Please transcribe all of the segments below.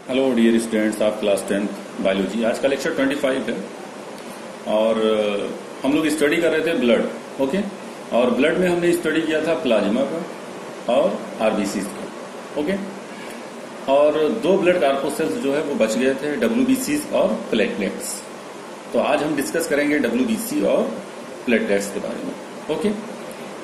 Hello dear students of class 10th biology. आज का lecture 25 है और हम लोग स्टडी कर रहे थे ब्लड। ओके, और ब्लड में हमने स्टडी किया था प्लाज्मा का और आरबीसीज का। ओके, और दो ब्लड कार्पोसेल्स जो है वो बच गए थे, डब्ल्यूबीसीज और प्लेटलेट्स। तो आज हम डिस्कस करेंगे डब्ल्यूबीसी और प्लेटलेट्स के बारे में। Okay,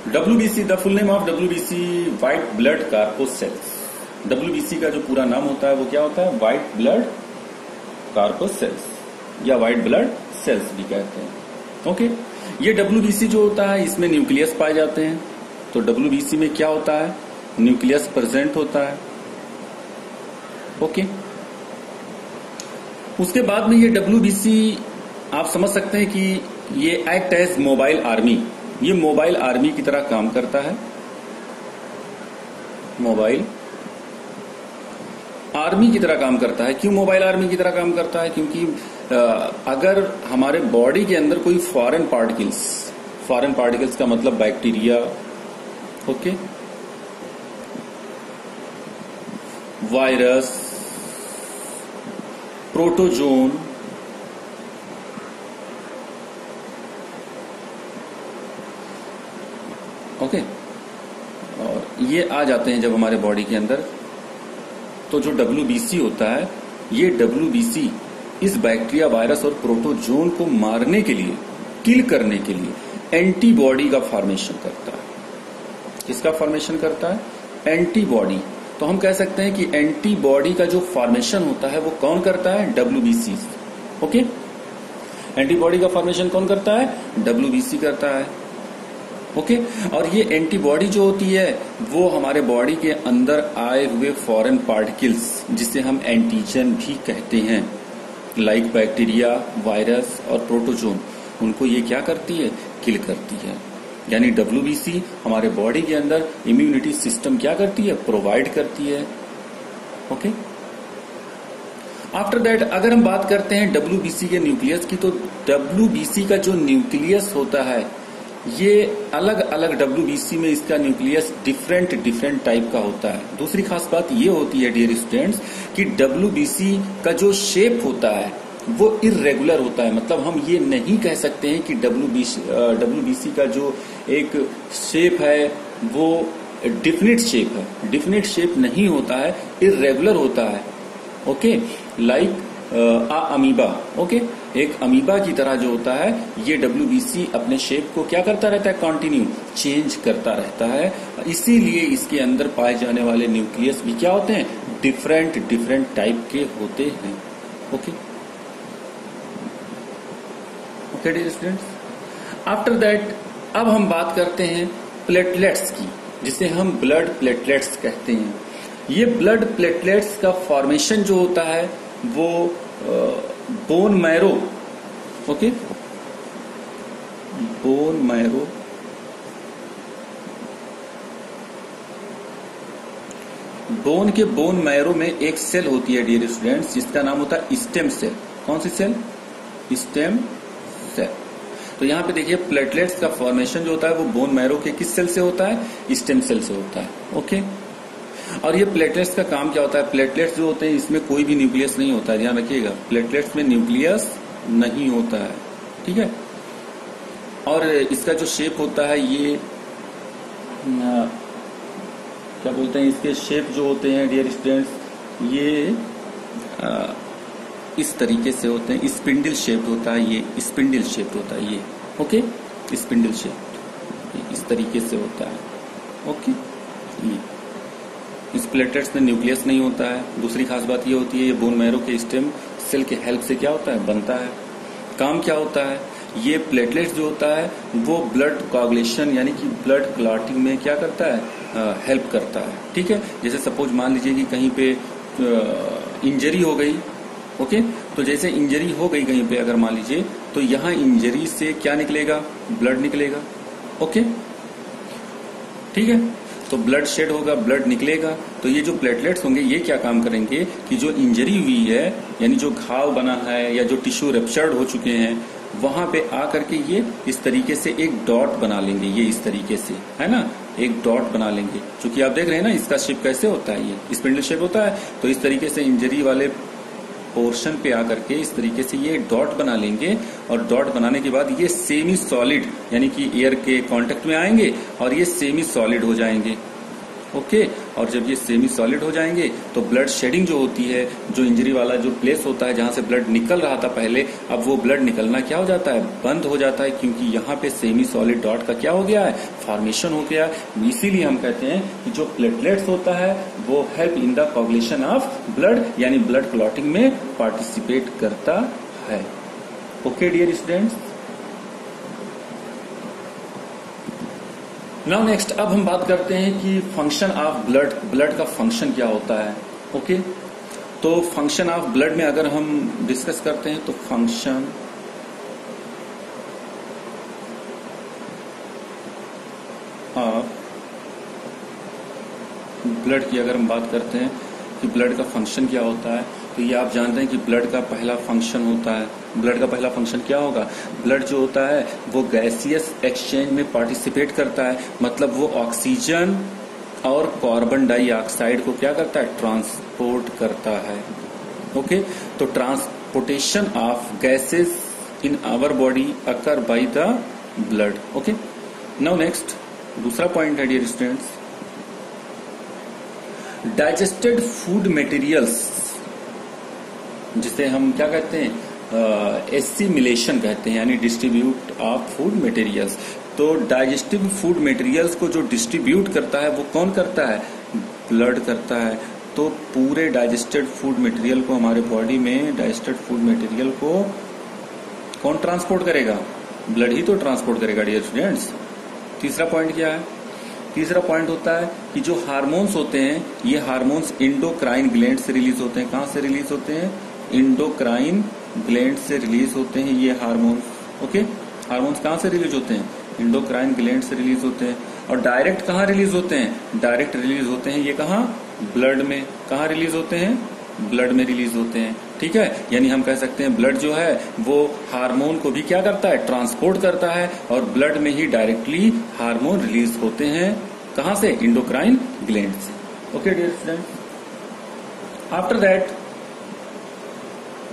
WBC, the full name of WBC white blood corpuscles. WBC का जो पूरा नाम होता है वो क्या होता है? व्हाइट ब्लड कार्पोसेल्स या व्हाइट ब्लड सेल्स भी कहते हैं। ओके, ये डब्ल्यूबीसी जो होता है इसमें न्यूक्लियस पाए जाते हैं। तो डब्ल्यूबीसी में क्या होता है? न्यूक्लियस प्रेजेंट होता है। ओके, उसके बाद में ये डब्ल्यूबीसी आप समझ सकते हैं कि ये एक्ट एज मोबाइल आर्मी। ये मोबाइल आर्मी की तरह काम करता है। मोबाइल आर्मी की तरह काम करता है। क्यों मोबाइल आर्मी की तरह काम करता है? क्योंकि अगर हमारे बॉडी के अंदर कोई फॉरेन पार्टिकल्स का मतलब bacteria, okay, virus, protozoan, okay, और ये आ जाते हैं जब हमारे बॉडी के अंदर, तो जो डब्ल्यूबीसी होता है, ये डब्ल्यूबीसी इस बैक्टीरिया, वायरस और प्रोटोजोन को मारने के लिए, किल करने के लिए एंटीबॉडी का फॉर्मेशन करता है। किसका फॉर्मेशन करता है? एंटीबॉडी। तो हम कह सकते हैं कि एंटीबॉडी का जो फॉर्मेशन होता है वो कौन करता है? डब्ल्यूबीसी। ओके, एंटीबॉडी का फॉर्मेशन कौन करता है? डब्ल्यूबीसी करता है। ओके, और ये एंटीबॉडी जो होती है वो हमारे बॉडी के अंदर आए हुए फॉरेन पार्टिकल्स, जिसे हम एंटीजन भी कहते हैं, लाइक बैक्टीरिया, वायरस और प्रोटोजोन, उनको ये क्या करती है? किल करती है। यानी डब्ल्यूबीसी हमारे बॉडी के अंदर इम्यूनिटी सिस्टम क्या करती है? प्रोवाइड करती है। ओके, आफ्टर दैट अगर हम बात करते हैं डब्ल्यूबीसी के न्यूक्लियस की, तो डब्ल्यूबीसी का जो न्यूक्लियस होता है ये अलग अलग डब्ल्यूबीसी में इसका न्यूक्लियस डिफरेंट टाइप का होता है। दूसरी खास बात ये होती है डियर स्टूडेंट्स कि डब्ल्यूबीसी का जो शेप होता है वो इर्रेगुलर होता है। मतलब हम ये नहीं कह सकते हैं कि डब्ल्यूबीसी का जो एक शेप है वो डिफिनिट शेप है। डिफिनिट शेप नहीं होता है, इर्रेगुलर होता है। Okay, like amoeba. ओके, एक अमीबा की तरह जो होता है ये डब्ल्यूबीसी अपने शेप को क्या करता रहता है? कंटिन्यू चेंज करता रहता है। इसीलिए इसके अंदर पाए जाने वाले न्यूक्लियस भी क्या होते हैं? डिफरेंट टाइप के होते हैं। Okay, okay dear students, after that अब हम बात करते हैं प्लेटलेट्स की, जिसे हम ब्लड प्लेटलेट्स कहते हैं। ये ब्लड प्लेटलेट्स का फॉर्मेशन जो होता है वो bone marrow, okay, bone marrow, bone के बोन मैरो में एक सेल होती है डियर स्टूडेंट्स, जिसका नाम होता है स्टेम सेल। कौन सी सेल? Stem cell. तो यहां पे देखिए प्लेटलेट्स का फॉर्मेशन जो होता है वो बोन मैरो के किस सेल से होता है? स्टेम सेल से होता है। ओके, और ये प्लेटलेट्स का काम क्या होता है? प्लेटलेट्स जो होते हैं इसमें कोई भी न्यूक्लियस नहीं होता है, ध्यान रखिएगा, प्लेटलेट्स में न्यूक्लियस नहीं होता है। ठीक है, और इसका जो शेप होता है ये क्या बोलते हैं, इसके शेप जो होते हैं डियर स्टूडेंट्स ये इस तरीके से होते हैं। स्पिंडल शेप होता है, ये स्पिंडल शेप होता है, ये ओके, स्पिंडल शेप इस तरीके से होता है। ओके, ये इस प्लेटलेट्स में न्यूक्लियस नहीं होता है। दूसरी खास बात ये होती है ये बोन मैरो के स्टेम सेल के हेल्प से क्या होता है? बनता है। काम क्या होता है? ये प्लेटलेट्स जो होता है वो ब्लड कोआगुलेशन यानी कि ब्लड क्लॉटिंग में क्या करता है? हेल्प करता है। ठीक है, जैसे सपोज मान लीजिए कि कहीं पे इंजरी हो गई। ओके, तो जैसे इंजरी हो गई कहीं पे अगर मान लीजिए, तो यहाँ इंजरी से क्या निकलेगा? ब्लड निकलेगा। ओके, ठीक है, तो ब्लड शेड होगा, ब्लड निकलेगा। तो ये जो प्लेटलेट्स होंगे ये क्या काम करेंगे कि जो इंजरी हुई है यानी जो घाव बना है या जो टिश्यू रप्चर्ड हो चुके हैं वहां पे आकर के ये इस तरीके से एक डॉट बना लेंगे, ये इस तरीके से, है ना, एक डॉट बना लेंगे। क्योंकि आप देख रहे हैं ना इसका शेप कैसे होता है, ये स्पिंडल शेप होता है। तो इस तरीके से इंजरी वाले पोर्शन पे आकर के इस तरीके से ये डॉट बना लेंगे और डॉट बनाने के बाद ये सेमी सॉलिड यानी कि एयर के कांटेक्ट में आएंगे और ये सेमी सॉलिड हो जाएंगे। ओके, और जब ये सेमी सॉलिड हो जाएंगे तो ब्लड शेडिंग जो होती है, जो इंजरी वाला जो प्लेस होता है जहां से ब्लड निकल रहा था पहले, अब वो ब्लड निकलना क्या हो जाता है, बंद हो जाता है। क्योंकि यहाँ पे सेमी सॉलिड डॉट का क्या हो गया है, फॉर्मेशन हो गया। इसीलिए हम कहते हैं कि जो प्लेटलेट्स होता है वो help in the coagulation of blood यानी ब्लड क्लॉटिंग में पार्टिसिपेट करता है। Okay dear students, now next अब हम बात करते हैं कि फंक्शन ऑफ ब्लड, ब्लड का फंक्शन क्या होता है। ओके, तो फंक्शन ऑफ ब्लड में अगर हम डिस्कस करते हैं तो फंक्शन ऑफ ब्लड की अगर हम बात करते हैं कि ब्लड का फंक्शन क्या होता है, तो ये आप जानते हैं कि ब्लड का पहला फंक्शन होता है। ब्लड का पहला फंक्शन क्या होगा, ब्लड जो होता है वो गैसियस एक्सचेंज में पार्टिसिपेट करता है। मतलब वो ऑक्सीजन और कार्बन डाइऑक्साइड को क्या करता है, ट्रांसपोर्ट करता है। ओके, तो transportation of gases in our body occur by the blood. Okay, now next दूसरा पॉइंट है dear students, digested food materials, जिसे हम क्या कहते हैं, एसिमिलेशन कहते हैं, यानी डिस्ट्रीब्यूट ऑफ फूड मटेरियल्स। तो डाइजेस्टिव फूड मटेरियल्स को जो डिस्ट्रीब्यूट करता है वो कौन करता है, ब्लड करता है। तो पूरे डाइजेस्टेड फूड मटेरियल को हमारे बॉडी में, डाइजेस्टेड फूड मटेरियल को कौन ट्रांसपोर्ट करेगा, ब्लड ही तो ट्रांसपोर्ट करेगा डियर स्टूडेंट्स। तीसरा पॉइंट क्या है, तीसरा पॉइंट होता है कि जो हार्मोन्स होते हैं ये हार्मोन्स इंडोक्राइन ग्लैंड से रिलीज होते हैं। कहां से रिलीज होते हैं, इंडोक्राइन ग्लैंड से रिलीज होते हैं ये हार्मोन्स। ओके, हार्मोन्स कहां से रिलीज होते हैं, इंडोक्राइन ग्लैंड से रिलीज होते हैं। और डायरेक्ट कहां रिलीज होते हैं, डायरेक्ट रिलीज होते हैं ये कहां, ब्लड में। कहां रिलीज होते हैं, ब्लड में रिलीज होते हैं। ठीक है, यानी हम कह सकते हैं ब्लड जो है वो हार्मोन को भी क्या करता है, ट्रांसपोर्ट करता है और ब्लड में ही डायरेक्टली हार्मोन रिलीज होते हैं। कहां से, इंडोक्राइन ग्लैंड से। Okay dear student, after that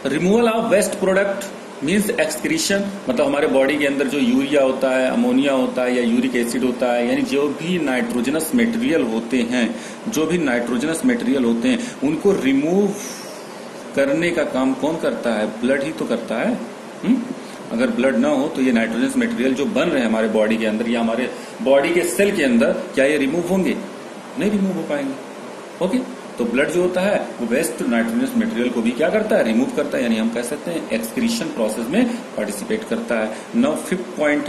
removal of waste product means excretion. मतलब हमारे बॉडी के अंदर जो यूरिया होता है, अमोनिया होता है या यूरिक एसिड होता है, यानी जो भी नाइट्रोजनस मटेरियल होते हैं, जो भी नाइट्रोजनस मटेरियल होते हैं उनको रिमूव करने का काम कौन करता है, ब्लड ही तो करता है। अगर ब्लड ना हो तो ये नाइट्रोजनस मटेरियल जो बन रहे हैं हमारे बॉडी के अंदर या हमारे बॉडी के सेल के अंदर, क्या ये रिमूव होंगे, नहीं रिमूव हो पाएंगे। ओके, तो ब्लड जो होता है वो वेस्ट नाइट्रोजनस मटेरियल को भी क्या करता है, रिमूव करता है, यानी हम कह सकते हैं एक्सक्रीशन प्रोसेस में पार्टिसिपेट करता है। नाउ फिफ्थ पॉइंट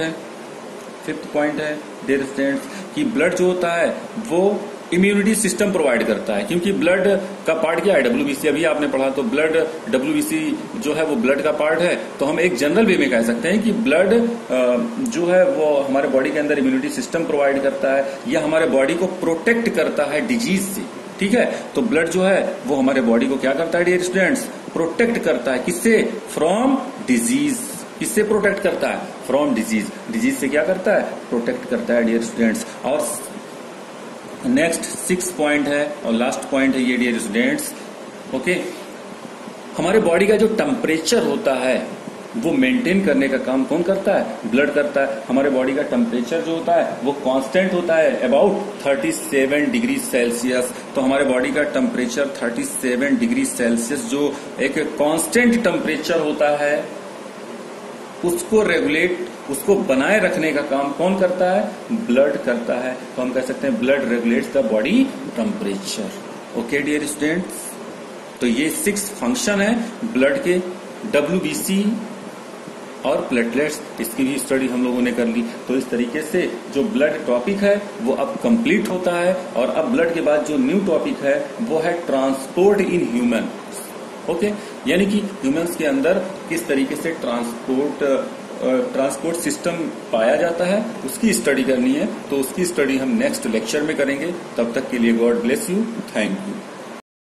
है डियर स्टूडेंट्स कि ब्लड जो होता है वो इम्यूनिटी सिस्टम प्रोवाइड करता है। क्योंकि ब्लड का पार्ट क्या है, डब्ल्यूबीसी, अभी आपने पढ़ा, तो ब्लड डब्ल्यूबीसी जो है वो ब्लड का पार्ट है। तो हम एक जनरल वे में कह सकते हैं कि ब्लड जो है वो हमारे बॉडी के अंदर इम्यूनिटी सिस्टम प्रोवाइड करता है, या हमारे बॉडी को प्रोटेक्ट करता है डिजीज से। ठीक है, तो ब्लड जो है वो हमारे बॉडी को क्या करता है डियर स्टूडेंट्स, प्रोटेक्ट करता है। किससे, फ्रॉम डिजीज। किससे प्रोटेक्ट करता है, फ्रॉम डिजीज। डिजीज से क्या करता है, प्रोटेक्ट करता है डियर स्टूडेंट्स। और नेक्स्ट 6 पॉइंट है और लास्ट पॉइंट है ये डियर स्टूडेंट्स। ओके, हमारे बॉडी का जो टेम्परेचर होता है वो मेंटेन करने का काम कौन करता है, ब्लड करता है। हमारे बॉडी का टेम्परेचर जो होता है वो कांस्टेंट होता है, अबाउट 37 डिग्री सेल्सियस। तो हमारे बॉडी का टेम्परेचर 37 डिग्री सेल्सियस जो एक कांस्टेंट टेम्परेचर होता है, उसको रेगुलेट, उसको बनाए रखने का काम कौन करता है, ब्लड करता है। तो हम कह सकते हैं blood regulates the body temperature. Okay dear students, तो ये 6 फंक्शन है ब्लड के, डब्ल्यूबीसी और प्लेटलेट्स, इसकी भी स्टडी हम लोगों ने कर ली। तो इस तरीके से जो ब्लड टॉपिक है वो अब कंप्लीट होता है। और अब ब्लड के बाद जो न्यू टॉपिक है वो है ट्रांसपोर्ट इन ह्यूमन। ओके, यानी कि ह्यूमंस के अंदर किस तरीके से ट्रांसपोर्ट सिस्टम पाया जाता है, उसकी स्टडी करनी है। तो उसकी स्टडी हम नेक्स्ट लेक्चर में करेंगे। तब तक के लिए God bless you, thank you.